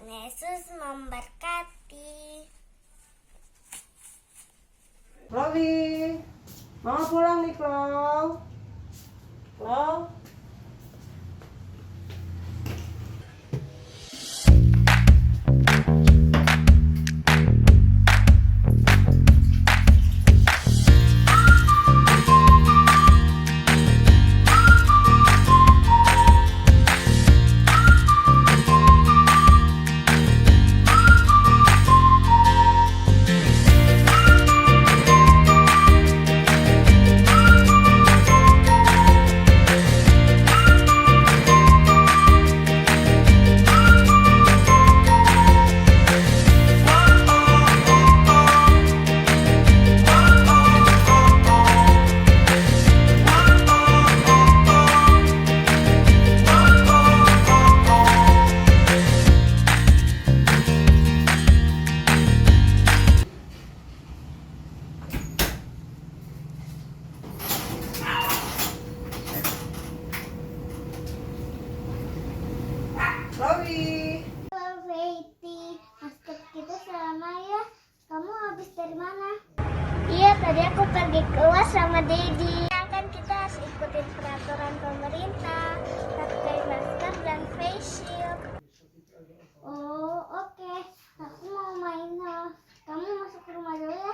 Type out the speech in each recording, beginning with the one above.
Yesus memberkati. Chloe, mama pulang nih, Chloe. Chloe. Chloe. Betty, masker kita selama ya. Kamu habis dari mana? Iya, tadi aku pergi keluar sama Dedi. Kan kita harus ikutin peraturan pemerintah, pakai masker dan face shield. Oh, oke. Aku mau main. Kamu masuk ke rumah dulu ya.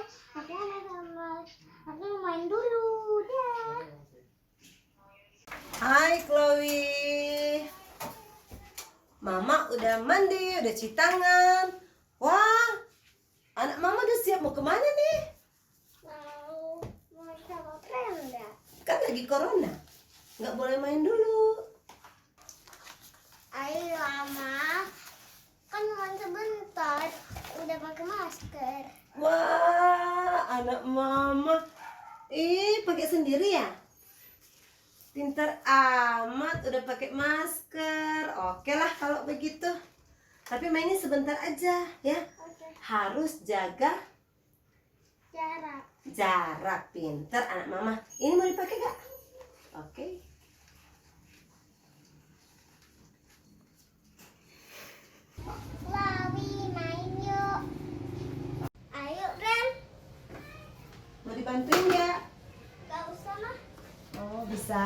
Aku mau main dulu. Dah. Hai Chloe. Mama udah mandi, udah cuci tangan. Wah, anak mama udah siap mau kemana nih? Mau sama Brenda. Kan lagi corona, nggak boleh main dulu. Ayo Mama, kan cuma sebentar, udah pakai masker. Wah, anak mama. Pakai sendiri ya? Pintar amat, udah pakai masker. Oke lah kalau begitu. Tapi mainnya sebentar aja ya. Oke. Harus jaga Jarak. pintar anak mama. Ini mau dipakai gak? Oke. Lawi main yuk. Ayo Bren. Mau dibantuin ya? Gak usah mah. Oh bisa.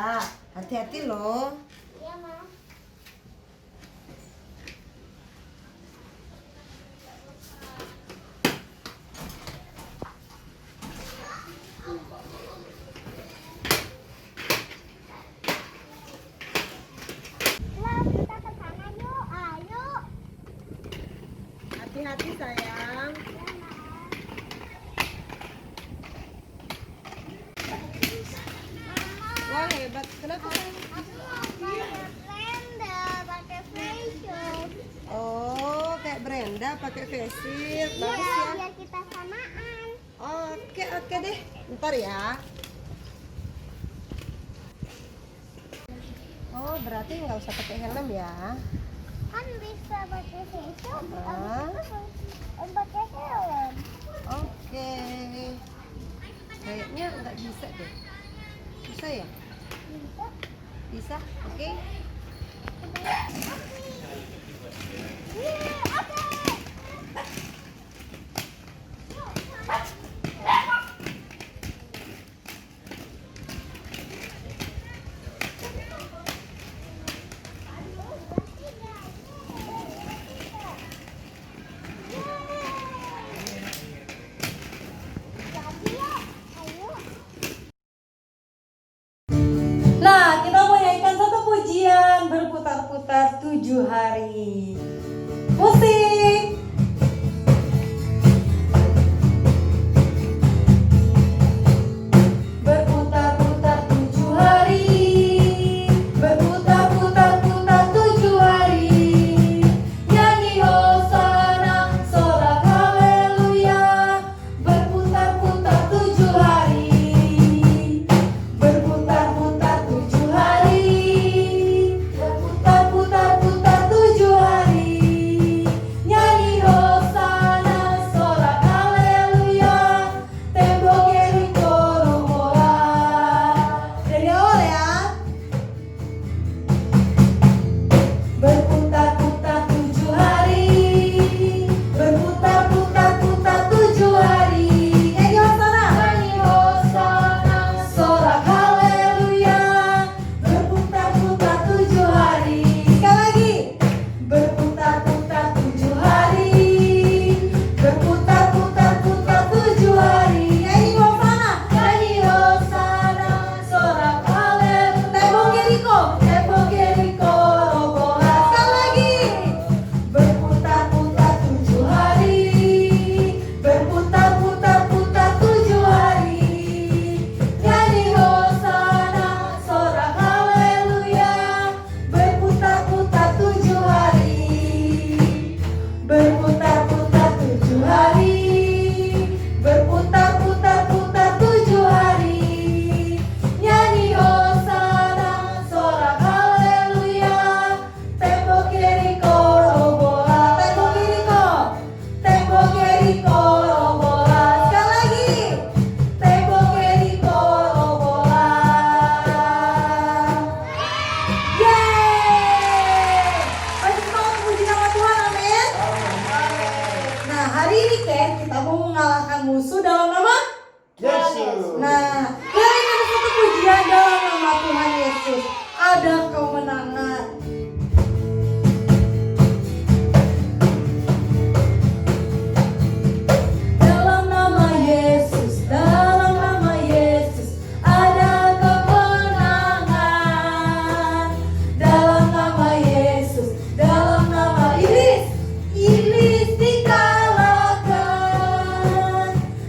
Hati-hati loh. Iya mah. Lah kita ke sana yuk. Ayo. Hati-hati sayang. Iya mah. Wah hebat. Kenapa? Aku mau kayak Brenda pakai facial. Oh kayak Brenda pakai face shield. Bagus Iya, ya. biar kita samaan. Oke deh. Ntar ya. Oh berarti nggak usah pakai helm ya? Kan bisa pakai facial, Ah. habis itu pakai helm. Oke. Kayaknya nggak bisa deh. Bisa ya? Bisa. Bisa. Oke. Iya, oke. Jadi yuk, ayo. Nah, kita mau nyanyikan satu pujian. hari ini Ken, kita mau mengalahkan musuh dalam nama Yesus. Nah, kali ini ada satu pujian dalam nama Tuhan Yesus. Ada kemenangan. Dalam nama Yesus, dalam nama Yesus, ada kemenangan. Dalam nama Yesus, dalam nama iblis, iblis dikalahkan.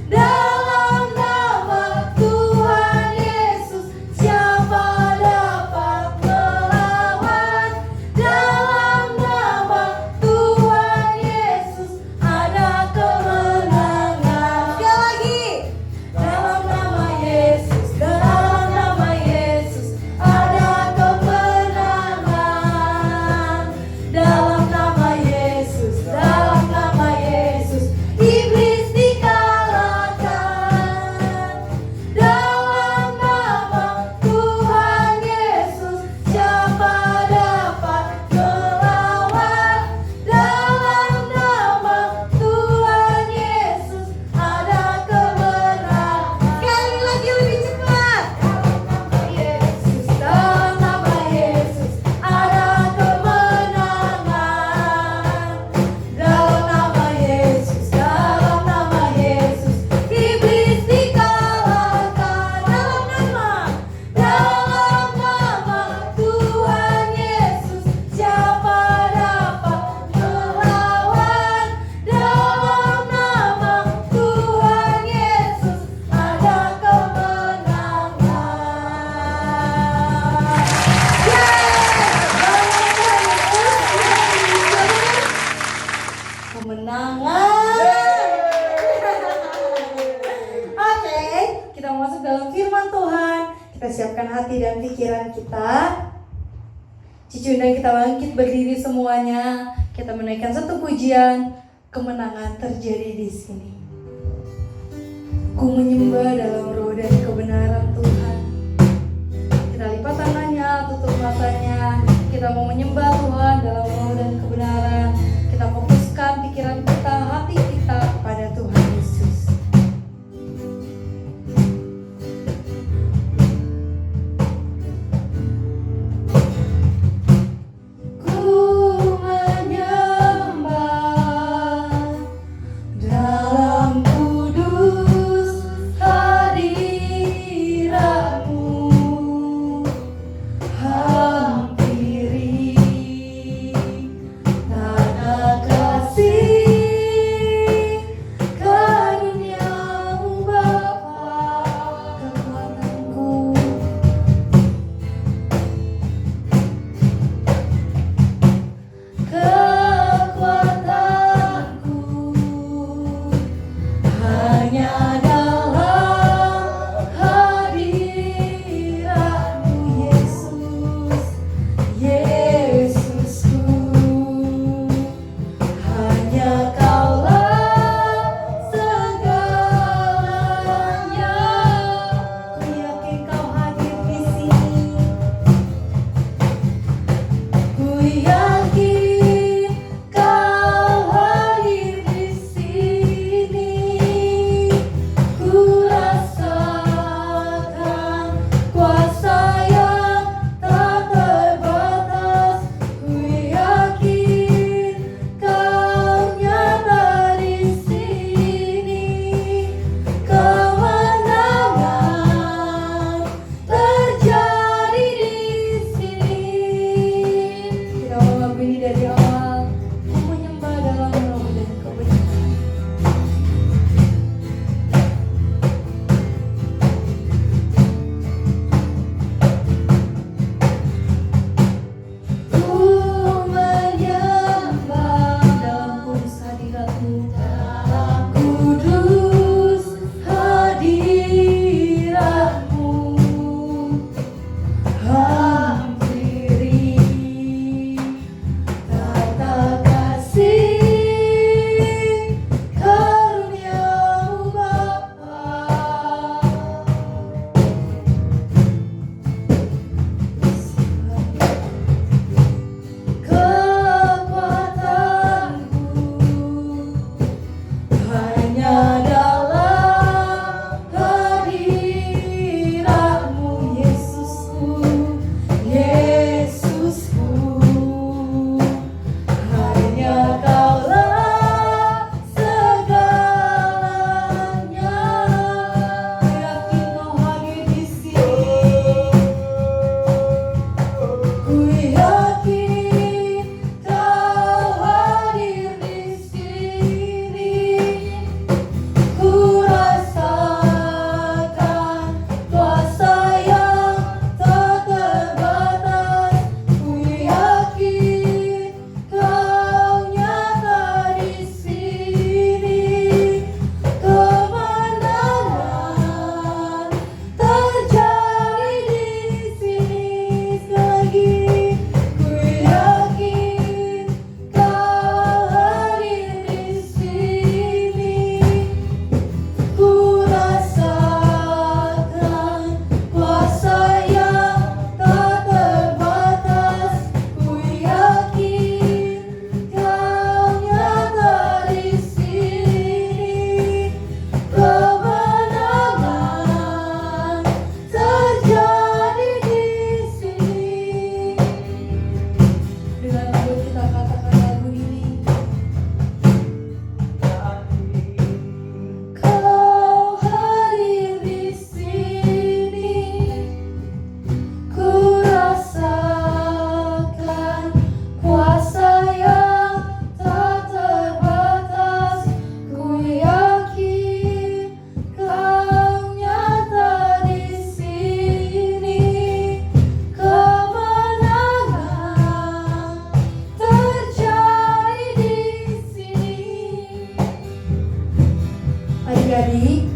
Dalam nama Tuhan Yesus, siapa dapat melawan? Dalam nama Tuhan Yesus, ada kemenangan. Sekali lagi. Dalam nama Yesus, dalam nama Yesus, ada kemenangan. Dalam nama Yesus, dalam nama Yesus, iblis dikalahkan. Dalam nama Tuhan Yesus, siapa dapat melawan? Dalam nama Tuhan Yesus, ada kemenangan. Sekali lagi lebih cepat. Dalam nama Yesus, ada kemenangan. Dalam nama Yesus, dalam nama Yesus, iblis dikalahkan. Dalam nama Tuhan Yesus, siapa dapat melawan? Dalam nama Tuhan Yesus, ada kemenangan. Oke, kita masuk dalam firman Tuhan. Kita siapkan hati dan pikiran kita. Cici undang kita bangkit berdiri semuanya. Kita menaikkan satu pujian. Kemenangan terjadi di sini. Ku menyembah dalam roh dan kebenaran Tuhan. Kita lipat tangannya, tutup matanya. Kita mau menyembah Tuhan dalam roh dan kebenaran. Kita fokuskan pikiran kita, hati kita kepada Tuhan Yesus. Ku menyembah dalam kudus hadirat-Mu, hampiri Adik-adik,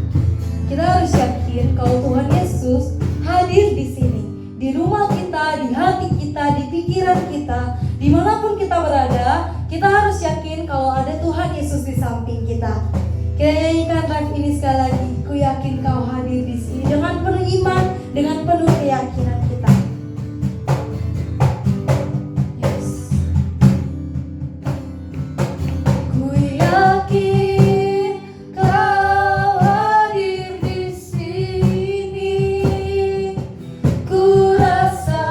kita harus yakin kalau Tuhan Yesus hadir di sini, di rumah kita, di hati kita, di pikiran kita, dimanapun kita berada. Kita harus yakin kalau ada Tuhan Yesus di samping kita. Kita nyanyikan rap ini sekali lagi. Ku yakin kau hadir di sini, dengan penuh iman, dengan penuh keyakinan kita. Yes. Ku yakin kau hadir di sini. Ku rasakan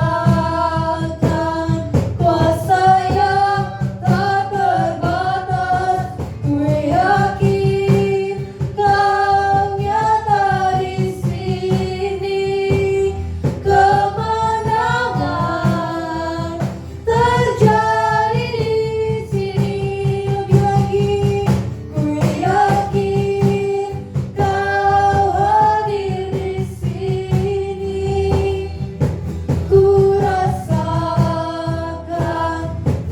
kuasa yang tak terbatas. Ku yakin kau nyata di sini. Kemenangan terjadi di sini. Lebih lagi, ku yakin kau hadir di sini. Ku rasakan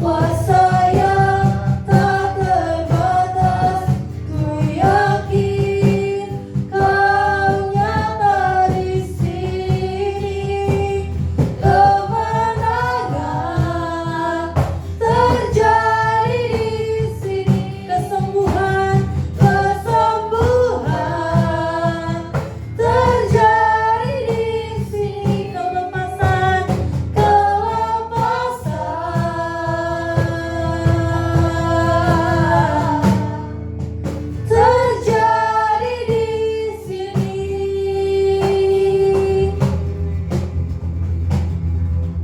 kuasa yang tak terbatas. Ku yakin kau nyata di sini. Kemenangan terjadi di sini. Kesembuhan terjadi di sini. Kelepasan terjadi di sini.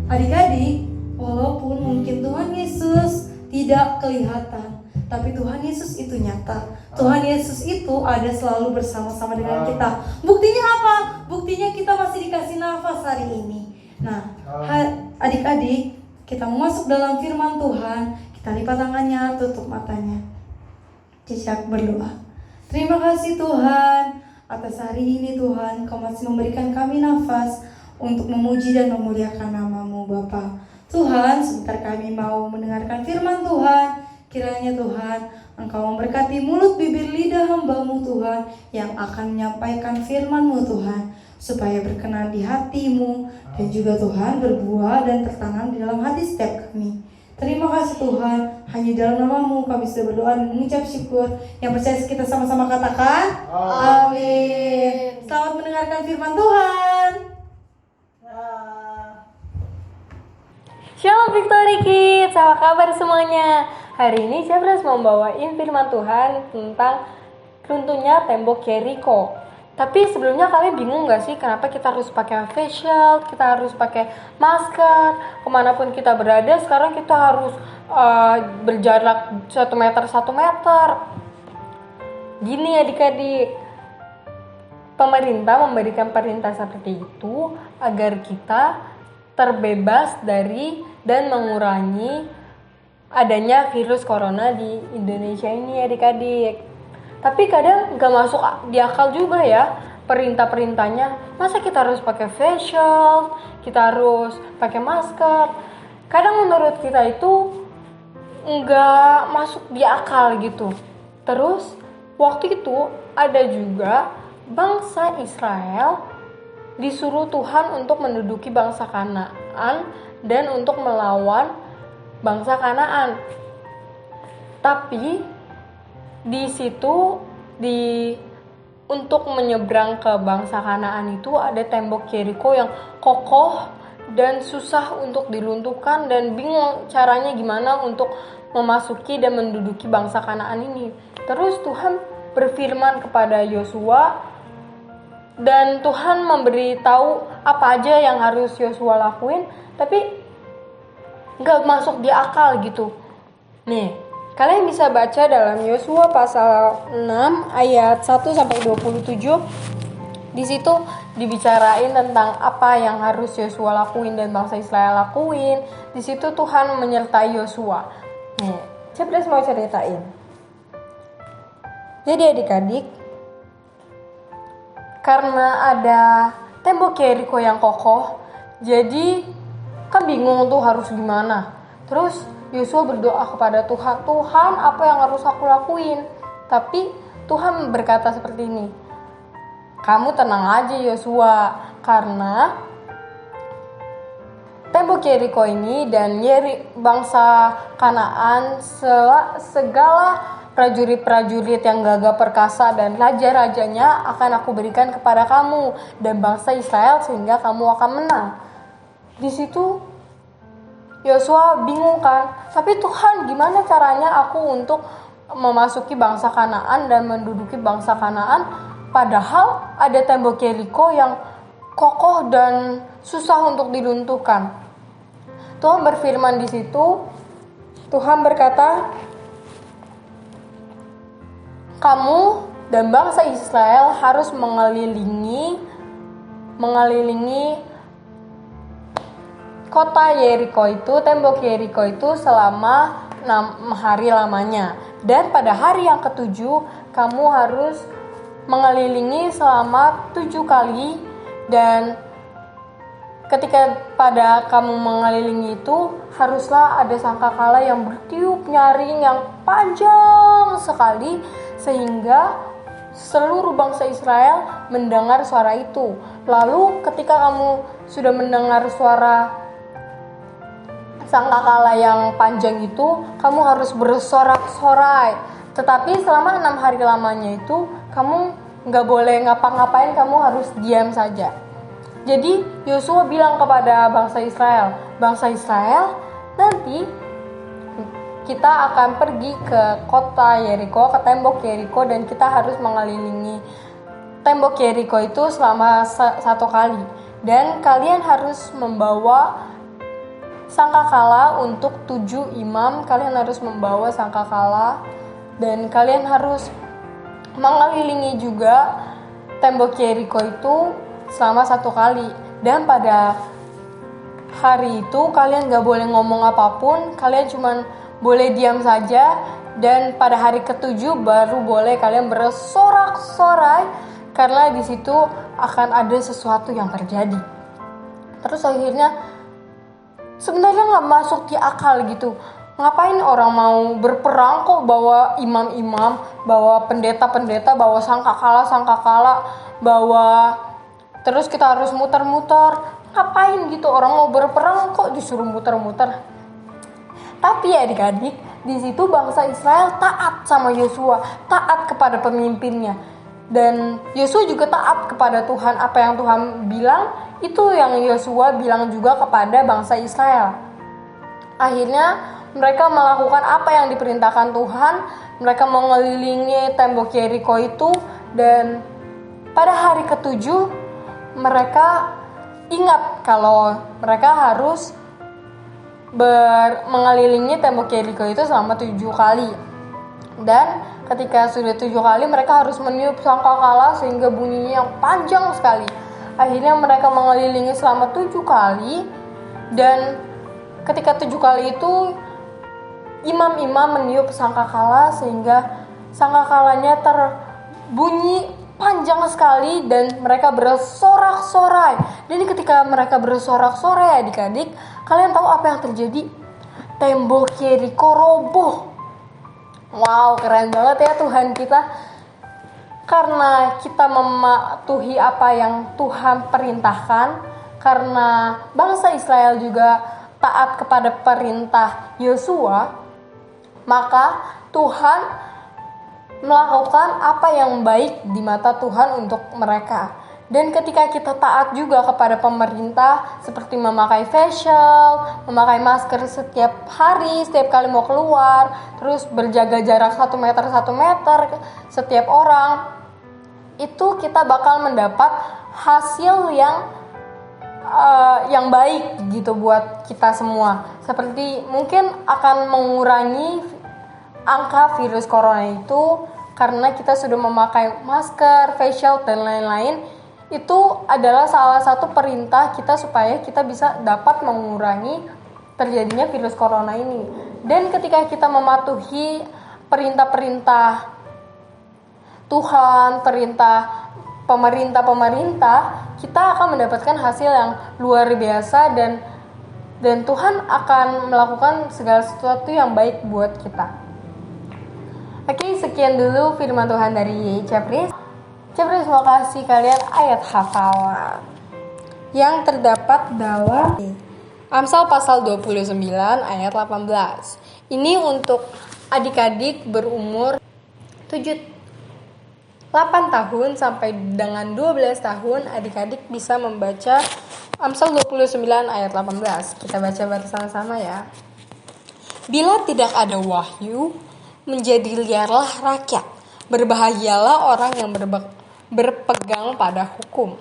Adik-adik, walaupun mungkin Tuhan Yesus tidak kelihatan, tapi Tuhan Yesus itu nyata. Tuhan Yesus itu ada selalu bersama-sama dengan kita. Buktinya apa? Buktinya kita masih dikasih nafas hari ini. Nah, adik-adik, kita mau masuk dalam firman Tuhan. Kita lipat tangannya, tutup matanya. Cicak berdoa. Terima kasih Tuhan atas hari ini Tuhan. Kau masih memberikan kami nafas untuk memuji dan memuliakan nama-Mu Bapa. Tuhan, sebentar kami mau mendengarkan firman Tuhan. Kiranya Tuhan, Engkau memberkati mulut bibir lidah hamba-Mu Tuhan, yang akan menyampaikan firman-Mu Tuhan, supaya berkenan di hati-Mu, dan juga Tuhan berbuah dan tertanam di dalam hati setiap kami. Terima kasih Tuhan, hanya dalam nama-Mu kami sudah berdoa dan mengucap syukur. Yang percaya kita sama-sama katakan amin. Selamat mendengarkan firman Tuhan. Shalom Victory Kids, apa kabar semuanya? Hari ini Jabras membawain firman Tuhan tentang runtuhnya tembok Yeriko. Tapi sebelumnya kalian bingung gak sih kenapa kita harus pakai face shield, kita harus pakai masker, kemanapun kita berada sekarang kita harus berjarak 1 meter 1 meter. Gini adik-adik, pemerintah memberikan perintah seperti itu agar kita terbebas dari dan mengurangi adanya virus corona di Indonesia ini adik-adik. Tapi kadang gak masuk di akal juga ya perintah-perintahnya. Masa kita harus pakai face shield, kita harus pakai masker. Kadang menurut kita itu gak masuk di akal gitu. Terus waktu itu ada juga bangsa Israel disuruh Tuhan untuk menduduki bangsa Kanaan dan untuk melawan bangsa Kanaan. Tapi di situ untuk menyeberang ke bangsa Kanaan itu ada tembok Yeriko yang kokoh dan susah untuk diruntuhkan, dan bingung caranya gimana untuk memasuki dan menduduki bangsa Kanaan ini. Terus Tuhan berfirman kepada Yosua, dan Tuhan memberitahu apa aja yang harus Yosua lakuin, tapi gak masuk di akal gitu. Nih, kalian bisa baca dalam Yosua pasal 6 ayat 1-27. Di situ dibicarain tentang apa yang harus Yosua lakuin dan bangsa Israel lakuin. Di situ Tuhan menyertai Yosua. Nih, Jabres mau ceritain. Jadi adik-adik, karena ada tembok Yeriko yang kokoh, jadi kan bingung tuh harus gimana. Terus Yosua berdoa kepada Tuhan, Tuhan apa yang harus aku lakuin? Tapi Tuhan berkata seperti ini, kamu tenang aja Yosua, karena tembok Yeriko ini dan bangsa Kanaan, segala prajurit-prajurit yang gagah perkasa dan raja-rajanya akan aku berikan kepada kamu dan bangsa Israel sehingga kamu akan menang. Di situ Yosua bingung kan, tapi Tuhan gimana caranya aku untuk memasuki bangsa Kanaan dan menduduki bangsa Kanaan, padahal ada tembok Yeriko yang kokoh dan susah untuk dilunturkan. Tuhan berfirman di situ, Tuhan berkata, kamu dan bangsa Israel harus mengelilingi kota Yeriko itu, tembok Yeriko itu selama 6 hari lamanya. Dan pada hari yang ke-7 kamu harus mengelilingi selama 7 kali, dan ketika pada kamu mengelilingi itu haruslah ada sangkakala yang bertiup nyaring yang panjang sekali sehingga seluruh bangsa Israel mendengar suara itu. Lalu ketika kamu sudah mendengar suara sangkakala yang panjang itu, kamu harus bersorak-sorai. Tetapi selama 6 hari lamanya itu kamu nggak boleh ngapa-ngapain, kamu harus diam saja. Jadi Yosua bilang kepada bangsa Israel, nanti kita akan pergi ke kota Yeriko, ke tembok Yeriko, dan kita harus mengelilingi tembok Yeriko itu selama 1 kali. Dan kalian harus membawa sangkakala untuk 7 imam, kalian harus membawa sangkakala, dan kalian harus mengelilingi juga tembok Yeriko itu selama 1 kali. Dan pada hari itu kalian gak boleh ngomong apapun, kalian cuman boleh diam saja. Dan pada hari ke-7 baru boleh kalian bersorak-sorai, karena di situ akan ada sesuatu yang terjadi. Terus akhirnya sebenarnya gak masuk di akal gitu. Ngapain orang mau berperang kok bawa imam-imam, bawa pendeta-pendeta, bawa sangkakala, bawa, terus kita harus muter-muter. Ngapain gitu, orang mau berperang kok disuruh muter-muter. Tapi adik-adik, di situ bangsa Israel taat sama Yosua, taat kepada pemimpinnya. Dan Yosua juga taat kepada Tuhan. Apa yang Tuhan bilang, itu yang Yosua bilang juga kepada bangsa Israel. Akhirnya mereka melakukan apa yang diperintahkan Tuhan. Mereka mengelilingi tembok Yeriko itu, dan pada hari ke-7 mereka ingat kalau mereka harus mengelilingi tembok Yeriko itu selama 7 kali. Dan ketika sudah 7 kali mereka harus meniup sangkakala sehingga bunyinya yang panjang sekali. Akhirnya mereka mengelilingi selama 7 kali, dan ketika 7 kali itu imam-imam meniup sangkakala sehingga sangkakalanya terbunyi panjang sekali dan mereka bersorak-sorai. Dan ketika mereka bersorak-sorai adik-adik, kalian tahu apa yang terjadi? Tembok Yeriko roboh. Wow, keren banget ya Tuhan kita. Karena kita mematuhi apa yang Tuhan perintahkan, karena bangsa Israel juga taat kepada perintah Yosua, maka Tuhan melakukan apa yang baik di mata Tuhan untuk mereka. Dan ketika kita taat juga kepada pemerintah, seperti memakai face shield, memakai masker setiap hari, setiap kali mau keluar, terus berjaga jarak 1 meter setiap orang, itu kita bakal mendapat hasil yang baik gitu buat kita semua. Seperti mungkin akan mengurangi angka virus corona itu, karena kita sudah memakai masker, face shield, dan lain-lain. Itu adalah salah satu perintah kita supaya kita bisa dapat mengurangi terjadinya virus corona ini. Dan ketika kita mematuhi perintah-perintah Tuhan, perintah pemerintah, kita akan mendapatkan hasil yang luar biasa, dan Tuhan akan melakukan segala sesuatu yang baik buat kita. Oke, sekian dulu firman Tuhan dari Cepris. Cepris mau kasih kalian ayat hafalan yang terdapat dalam Amsal pasal 29 ayat 18. Ini untuk adik-adik berumur 8 tahun sampai dengan 12 tahun. Adik-adik bisa membaca Amsal 29 ayat 18. Kita baca bersama-sama ya. Bila tidak ada wahyu, menjadi liarlah rakyat. Berbahagialah orang yang berpegang pada hukum.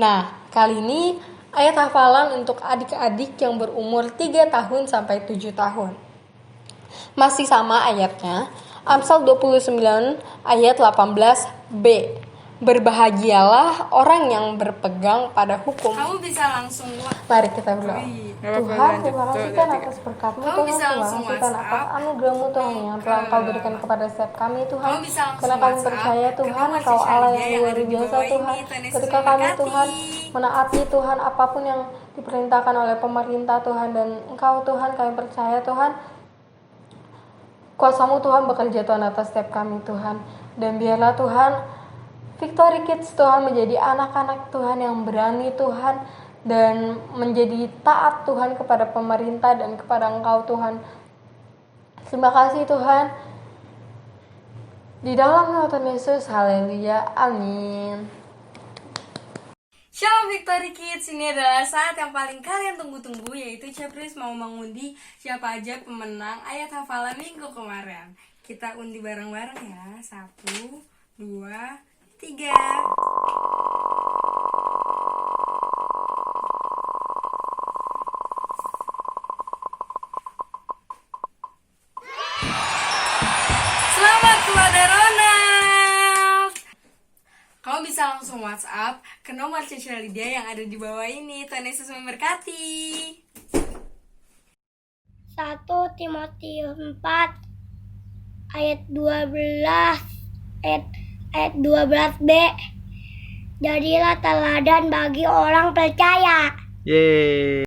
Nah, kali ini ayat hafalan untuk adik-adik yang berumur 3 tahun sampai 7 tahun. Masih sama ayatnya, Amsal 29 ayat 18b. Berbahagialah orang yang berpegang pada hukum. Kamu bisa langsung Mari kita berdoa. Tuhan, terima kasih Tuhan atas berkat-Mu Kamu Tuhan, bisa terima langsung kasih Tuhan atas WhatsApp anugerah-Mu Tuhan yang telah Engkau berikan kepada setiap kami Tuhan. Kamu bisa langsung Karena kami WhatsApp percaya ke Tuhan, nomor Engkau Allah Cicalia yang yang luar ada di biasa bawah Tuhan. ini. Tuhan Yesus Ketika kami memberkati. Tuhan menaati Tuhan apapun yang diperintahkan oleh pemerintah Tuhan, dan Engkau Tuhan, kami percaya Tuhan, kuasa-Mu Tuhan bekerja Tuhan atas setiap kami Tuhan. Dan biarlah Tuhan Victory Kids Tuhan menjadi anak-anak Tuhan yang berani Tuhan, dan menjadi taat Tuhan kepada pemerintah dan kepada Engkau Tuhan. Terima kasih Tuhan. Di dalam nama Tuhan Yesus, haleluya, amin. Shalom Victory Kids, ini adalah saat yang paling kalian tunggu-tunggu, yaitu Cepris mau mengundi siapa aja pemenang ayat hafalan minggu kemarin. Kita undi bareng-bareng ya. 1, 2, 3. Selamat kepada Ronald. Kamu bisa langsung WhatsApp ke nomor Cica Lydia yang ada di bawah ini. Tuhan Yesus memberkati. 1 Timotius 4 ayat 12 ayat 12b. Jadilah teladan bagi orang percaya. Yeay.